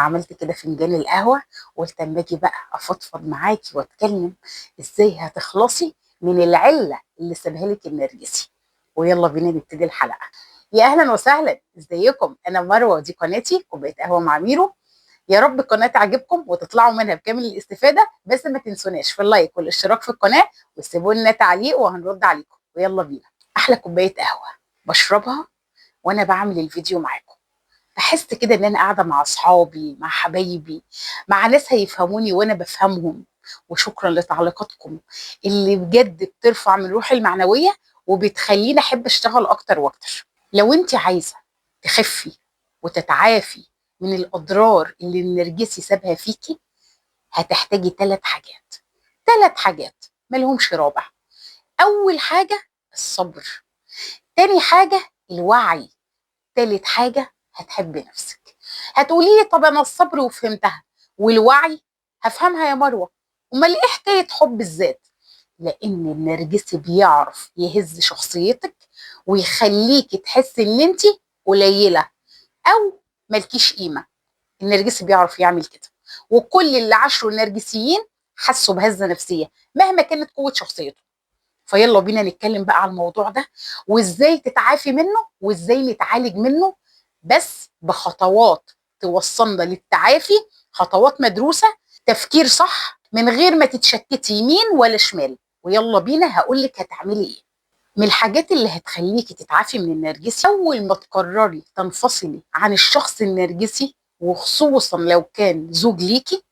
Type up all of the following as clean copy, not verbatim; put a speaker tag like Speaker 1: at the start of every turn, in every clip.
Speaker 1: عملت كده فنجان القهوة، قلت اما اجي بقى افضفض معاكي واتكلم ازاي هتخلصي من العلة اللي سابها لك النرجسي. ويلا بينا نبتدي الحلقة. يا اهلا وسهلا، ازيكم؟ انا مروة ودي قناتي كوباية قهوة مع ميرو. يا رب القناة تعجبكم وتطلعوا منها بكامل الاستفادة، بس ما تنسوناش في اللايك والاشتراك في القناة وسيبوا لنا تعليق وهنرد عليكم. ويلا بينا. احلى كوباية قهوة بشربها وانا بعمل الفيديو معاكم. بحس كده ان انا قاعده مع اصحابي، مع حبايبي، مع ناس هيفهموني وانا بفهمهم. وشكرا لتعليقاتكم اللي بجد بترفع من روحي المعنويه وبتخليني احب اشتغل اكتر واكتر. لو انت عايزه تخفي وتتعافي من الاضرار اللي النرجسي سابها فيكي، هتحتاجي 3 حاجات. 3 حاجات مالهمش رابع. اول حاجه الصبر، تاني حاجه الوعي، تالت حاجة هتحبي نفسك. هتقولي لي طب أنا الصبر وفهمتها والوعي هفهمها يا مروة، أمال إيه حكاية حب الذات؟ لأن النرجسي بيعرف يهز شخصيتك ويخليكي تحسي إن أنت قليلة أو مالكيش قيمة. النرجسي بيعرف يعمل كده، وكل اللي عاشروا النرجسيين حسوا بهزة نفسية مهما كانت قوة شخصيته. فيلا بينا نتكلم بقى على الموضوع ده، وازاي تتعافي منه وازاي نتعالج منه، بس بخطوات توصلنا للتعافي. خطوات مدروسة، تفكير صح، من غير ما تتشتتي يمين ولا شمال. ويلا بينا هقولك هتعملي ايه. من الحاجات اللي هتخليكي تتعافي من النرجسي، اول ما تقرري تنفصلي عن الشخص النرجسي، وخصوصا لو كان زوج ليكي،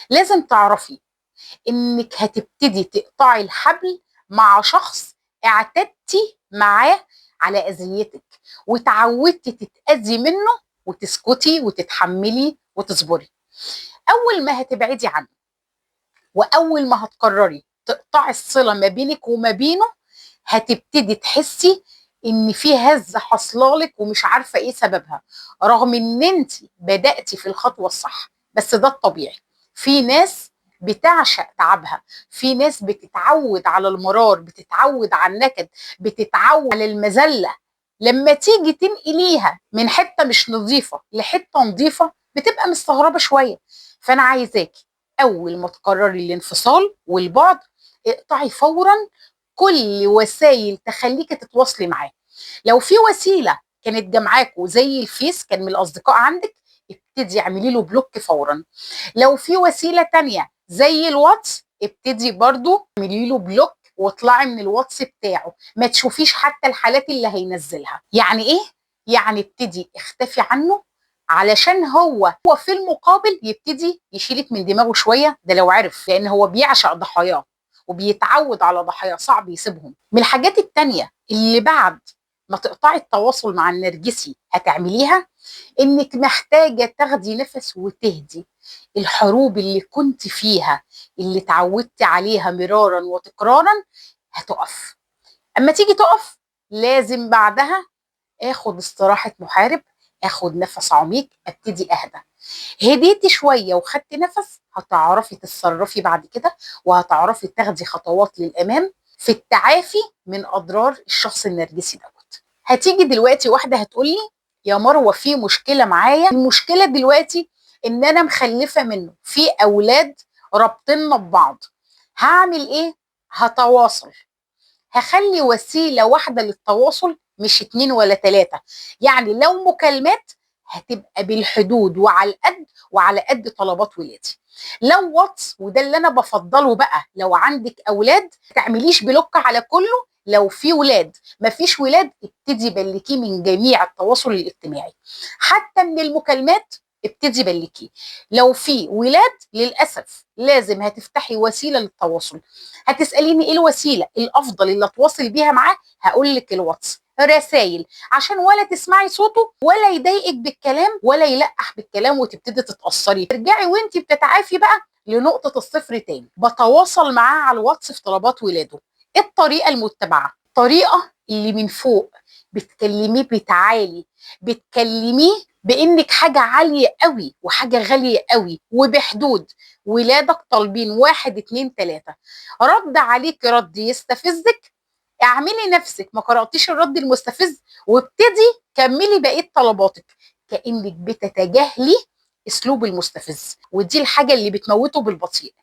Speaker 1: لازم تعرفي انك هتبتدي تقطعي الحبل مع شخص اعتدتي معاه على اذيتك وتعودتي تتاذي منه وتسكتي وتتحملي وتصبري. اول ما هتبعدي عنه واول ما هتقرري تقطعي الصله ما بينك وما بينه، هتبتدي تحسي ان في هزه حصلالك ومش عارفه ايه سببها، رغم ان انت بداتي في الخطوه الصح. بس ده الطبيعي. في ناس بتعشق تعبها، في ناس بتتعود على المرار، بتتعود على النكد، بتتعود على المذله. لما تيجي تنقليها من حته مش نظيفه لحته نظيفه بتبقى مستغربه شويه. فانا عايزاكي اول ما تقرري الانفصال والبعد، اقطعي فورا كل وسائل تخليكي تتواصلي معاه. لو في وسيله كانت جمعاكوا زي الفيس، كان من الاصدقاء عندك، ابتدي اعملي له بلوك فورا. لو في وسيله تانية زي الواتس، ابتدي برضو اعملي له بلوك واطلعي من الواتس بتاعه، ما تشوفيش حتى الحالات اللي هينزلها. يعني ايه؟ يعني ابتدي اختفي عنه، علشان هو في المقابل يبتدي يشيلك من دماغه شويه. ده لو عرف، لان هو بيعشق ضحاياه وبيتعود على ضحايا، صعب يسيبهم. من الحاجات التانية اللي بعد ما تقطعي التواصل مع النرجسي هتعمليها، انك محتاجة تاخدي نفس وتهدي. الحروب اللي كنت فيها، اللي اتعودتي عليها مرارا وتكرارا، هتقف. اما تيجي تقف لازم بعدها اخد استراحة محارب، اخد نفس عميق، ابتدي اهدى. هديتي شويه وخدتي نفس، هتعرفي تتصرفي بعد كده، وهتعرفي تاخدي خطوات للامام في التعافي من اضرار الشخص النرجسي دوت. هتيجي دلوقتي واحده هتقولي يا مروه في مشكله معايا، المشكله دلوقتي ان انا مخلفه منه، في اولاد رابطيننا ببعض، هعمل ايه؟ هتواصل. هخلي وسيله واحده للتواصل مش 2 ولا 3. يعني لو مكالمات هتبقى بالحدود وعلى القد وعلى قد طلبات ولادي. لو واتس، وده اللي انا بفضله بقى، لو عندك اولاد ما تعمليش بلوك على كله. لو في ولاد، ما فيش ولاد، ابتدي بلكيه من جميع التواصل الاجتماعي، حتى من المكالمات ابتدي بلكيه. لو في ولاد للاسف لازم هتفتحي وسيله للتواصل. هتساليني ايه الوسيله الافضل اللي اتواصل بيها معاه؟ هقول لك الواتس، رسائل، عشان ولا تسمعي صوته ولا يضايقك بالكلام ولا يلقح بالكلام وتبتدي تتأثري. ترجعي وانت بتتعافي بقى لنقطة الصفر تاني. بتواصل معاه على الواتس في طلبات ولاده. ايه الطريقة المتبعة؟ الطريقة اللي من فوق، بتكلميه بتعالي، بتكلميه بانك حاجة عالية قوي وحاجة غالية قوي وبحدود. ولادك طالبين 1 2 3، رد عليك رد يستفزك، اعملي نفسك ما قرأتيش الرد المستفز وابتدي كملي بقية طلباتك، كأنك بتتجاهلي اسلوب المستفز، ودي الحاجه اللي بتموته بالبطيء.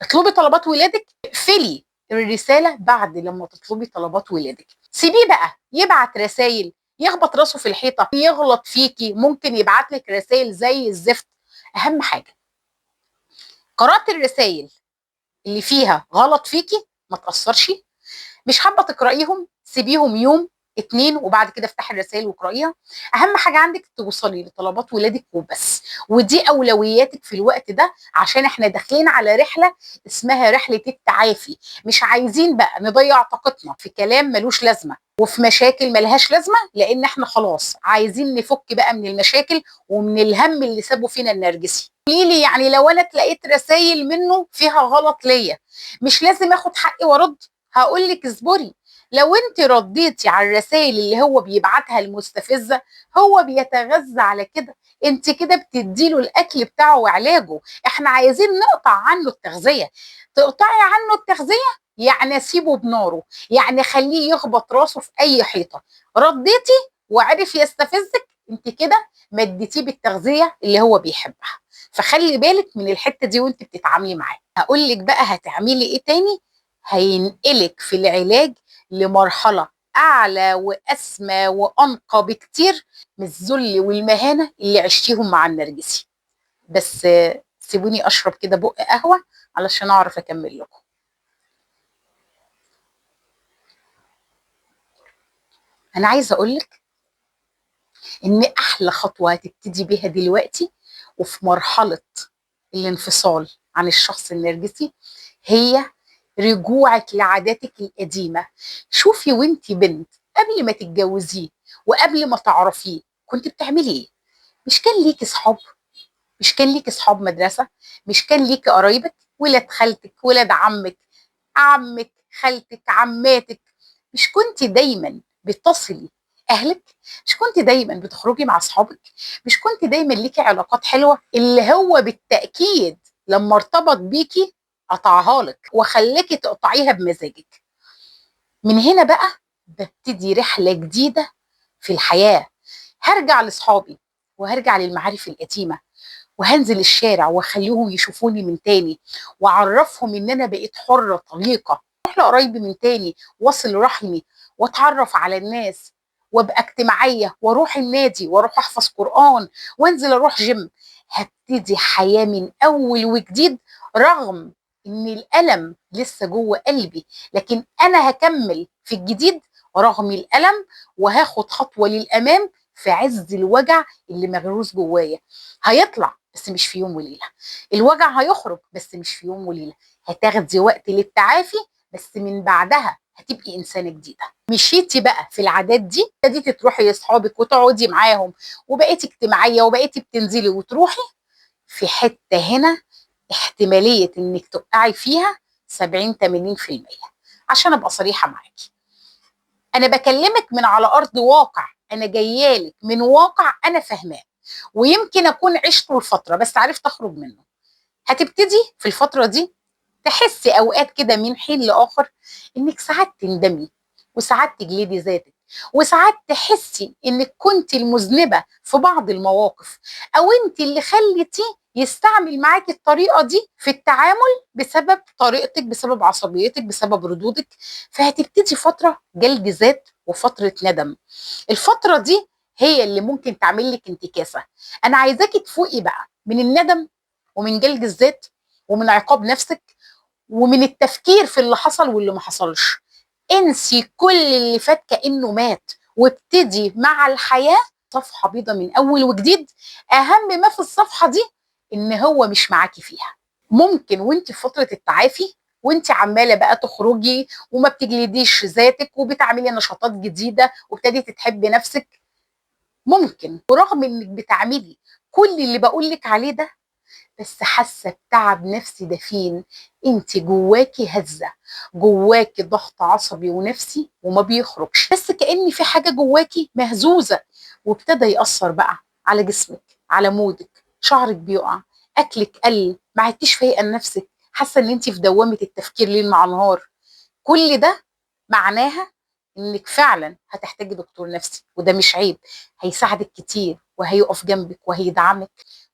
Speaker 1: اطلبي طلبات ولادك، اقفلي الرساله بعد لما تطلبي طلبات ولادك، سيبيه بقى يبعت رسائل، يخبط راسه في الحيطه، يغلط فيكي، ممكن يبعت لك رسائل زي الزفت. اهم حاجه قراءه الرسائل اللي فيها غلط فيكي ما تاثرش. مش حابه تقرايهم، سيبيهم يوم اتنين وبعد كده افتحي الرسائل واقرايها. اهم حاجه عندك توصلي لطلبات ولادك وبس، ودي اولوياتك في الوقت ده، عشان احنا داخلين على رحله اسمها رحله التعافي. مش عايزين بقى نضيع طاقتنا في كلام ملوش لازمه وفي مشاكل ملهاش لازمه، لان احنا خلاص عايزين نفك بقى من المشاكل ومن الهم اللي سابه فينا النرجسي. قولي لي يعني لو انا اتلقيت رسائل منه فيها غلط ليا، مش لازم اخد حقي وارد؟ هقول لك اصبري. لو انت رديتي على الرسائل اللي هو بيبعتها المستفزه، هو بيتغذى على كده، انت كده بتديله الاكل بتاعه وعلاجه. احنا عايزين نقطع عنه التغذيه. تقطعي عنه التغذيه يعني اسيبه بناره، يعني خليه يخبط راسه في اي حيطه. رديتي وعرف يستفزك، انت كده ما اديتيه بالتغذيه اللي هو بيحبها. فخلي بالك من الحته دي وانت بتتعاملي معاه. هقول لك بقى هتعملي ايه تاني، هينقلك في العلاج لمرحلة أعلى وأسمى وأنقى بكتير من الذل والمهانة اللي عشتيهم مع النرجسي. بس سيبوني أشرب كده بق قهوة علشان أعرف أكمل لكم. أنا عايزة أقولك إن أحلى خطوة هتبتدي بيها دلوقتي وفي مرحلة الانفصال عن الشخص النرجسي هي رجوعك لعاداتك القديمة. شوفي وانتي بنت قبل ما تتجوزيه وقبل ما تعرفيه كنت بتعملي ايه؟ مش كان ليكي صحاب؟ مش كان ليكي صحاب مدرسة؟ مش كان ليكي قرايبك، ولاد خالتك، ولاد عمك، عمك، خالتك، عماتك؟ مش كنت دايما بتصلي اهلك؟ مش كنت دايما بتخرجي مع اصحابك؟ مش كنت دايما ليكي علاقات حلوه؟ اللي هو بالتاكيد لما ارتبط بيكي قطعها لك وخلاكي تقطعيها بمزاجك. من هنا بقى ببتدي رحله جديده في الحياه. هرجع لاصحابي وهرجع للمعارف القديمه وهنزل الشارع واخليهم يشوفوني من تاني واعرفهم ان انا بقيت حرة طليقة، اروح لقرايبي من تاني واصل رحمي واتعرف على الناس وابقى اجتماعية واروح النادي واروح احفظ قرآن وانزل اروح جيم. هبتدي حياة من اول وجديد، رغم ان الالم لسه جوه قلبي، لكن انا هكمل في الجديد رغم الالم، وهاخد خطوة للامام في عز الوجع اللي مغروس جوايا. هيطلع بس مش في يوم وليله، الوجع هيخرج بس مش في يوم وليله، هتاخدي وقت للتعافي، بس من بعدها هتبقي انسانه جديده. مشيتي بقى في العادات دي، ابتديتي تروحي لاصحابك وتقعدي معاهم وبقيتي اجتماعيه وبقيتي بتنزلي وتروحي، في حته هنا احتماليه انك تقعي فيها 70 80%. عشان ابقى صريحه معاكي، انا بكلمك من على ارض واقع، انا جايالك من واقع انا فاهماه، ويمكن اكون عشته الفتره بس عرفت اخرج منه. هتبتدي في الفتره دي تحسي اوقات كده من حين لاخر انك ساعات تندمي وساعات تجلدي ذاتك وساعات تحسي انك كنت المذنبه في بعض المواقف، او انت اللي خليتيه يستعمل معاكي الطريقه دي في التعامل بسبب طريقتك، بسبب عصبيتك، بسبب ردودك. فهتبتدي فتره جلد ذات وفتره ندم. الفتره دي هي اللي ممكن تعمل لك انتكاسه. انا عايزاكي تفوقي بقى من الندم ومن جلد الذات ومن عقاب نفسك ومن التفكير في اللي حصل واللي ما حصلش. انسي كل اللي فات كأنه مات وابتدي مع الحياة صفحة بيضة من أول وجديد. أهم ما في الصفحة دي إن هو مش معاكي فيها. ممكن وانت في فترة التعافي وانت عمالة بقى تخرجي وما بتجلديش ذاتك وبتعملي نشاطات جديدة وابتديتي تحبي نفسك، ممكن ورغم انك بتعملي كل اللي بقولك عليه ده بس حاسه بتعب نفسي دفين. انت جواكي هزه، جواكي ضغط عصبي ونفسي وما بيخرجش، بس كأن في حاجه جواكي مهزوزه، وابتدى يأثر بقى على جسمك، على مودك، شعرك بيقع، اكلك قل، ما عدتيش فايقه لنفسك، حاسه ان انت في دوامه التفكير ليل مع نهار. كل ده معناها انك فعلا هتحتاجي دكتور نفسي، وده مش عيب، هيساعدك كتير وهيقف جنبك وهيدعمك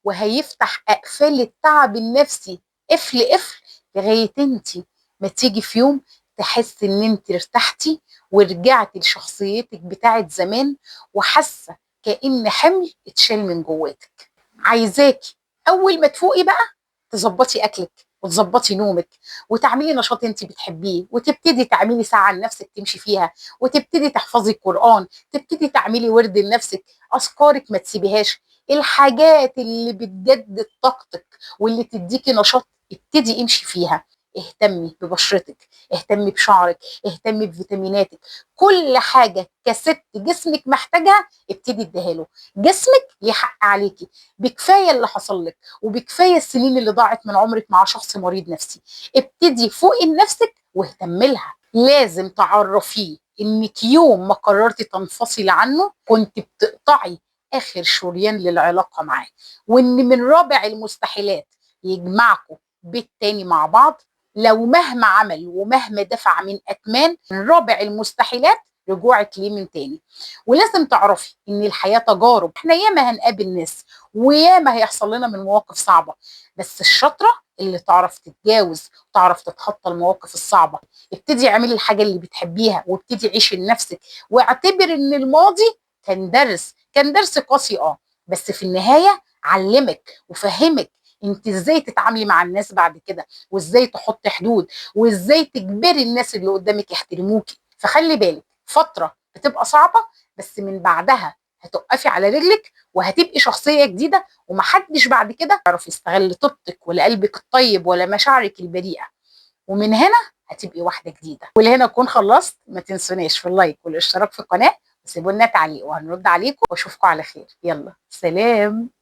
Speaker 1: وهيفتح اقفال التعب النفسي قفل قفل، لغايه انت ما تيجي في يوم تحس ان انت ارتحتي ورجعتي لشخصيتك بتاعت زمان، وحاسه كأن حمل اتشال من جواتك. عايزاكي اول ما تفوقي بقى تظبطي اكلك وتظبطي نومك وتعملي نشاط انت بتحبيه، وتبتدي تعملي ساعه لنفسك تمشي فيها، وتبتدي تحفظي القران، تبتدي تعملي ورد لنفسك، اذكارك ما تسيبيهاش، الحاجات اللي بتجدد طاقتك واللي تديكي نشاط ابتدي امشي فيها. اهتمي ببشرتك، اهتمي بشعرك، اهتمي بفيتاميناتك، كل حاجه كست جسمك محتاجها ابتدي اديها له. جسمك ليه حق عليكي، بكفايه اللي حصل لك وبكفايه السنين اللي ضاعت من عمرك مع شخص مريض نفسي. ابتدي فوقي لنفسك واهتمي لها. لازم تعرفيه انك يوم ما قررتي تنفصلي عنه كنت بتقطعي اخر شريان للعلاقه معاه، وان من رابع المستحيلات يجمعكم بيت تاني مع بعض. لو مهما عمل ومهما دفع من اثمان، من رابع المستحيلات رجوعك ليه من تاني. ولازم تعرفي ان الحياه تجارب، احنا ياما هنقابل ناس وياما هيحصل لنا من مواقف صعبه، بس الشاطره اللي تعرف تتجاوز وتعرف تتخطى المواقف الصعبه. ابتدي اعملي الحاجه اللي بتحبيها وابتدي عيشي لنفسك، واعتبر ان الماضي كان درس قاسي بس في النهايه علمك وفهمك انت ازاي تتعاملي مع الناس بعد كده، وازاي تحطي حدود، وازاي تجبري الناس اللي قدامك يحترموكي. فخلي بالك فتره بتبقى صعبه، بس من بعدها هتقفي على رجلك وهتبقي شخصيه جديده، ومحدش بعد كده يعرف يستغل طيبتك ولا قلبك الطيب ولا مشاعرك البريئه. ومن هنا هتبقي واحده جديده. ولهنا اكون خلصت. ما تنسوناش في اللايك والاشتراك في القناه، وسيبوا لنا تعليق وهنرد عليكم، واشوفكم على خير. يلا سلام.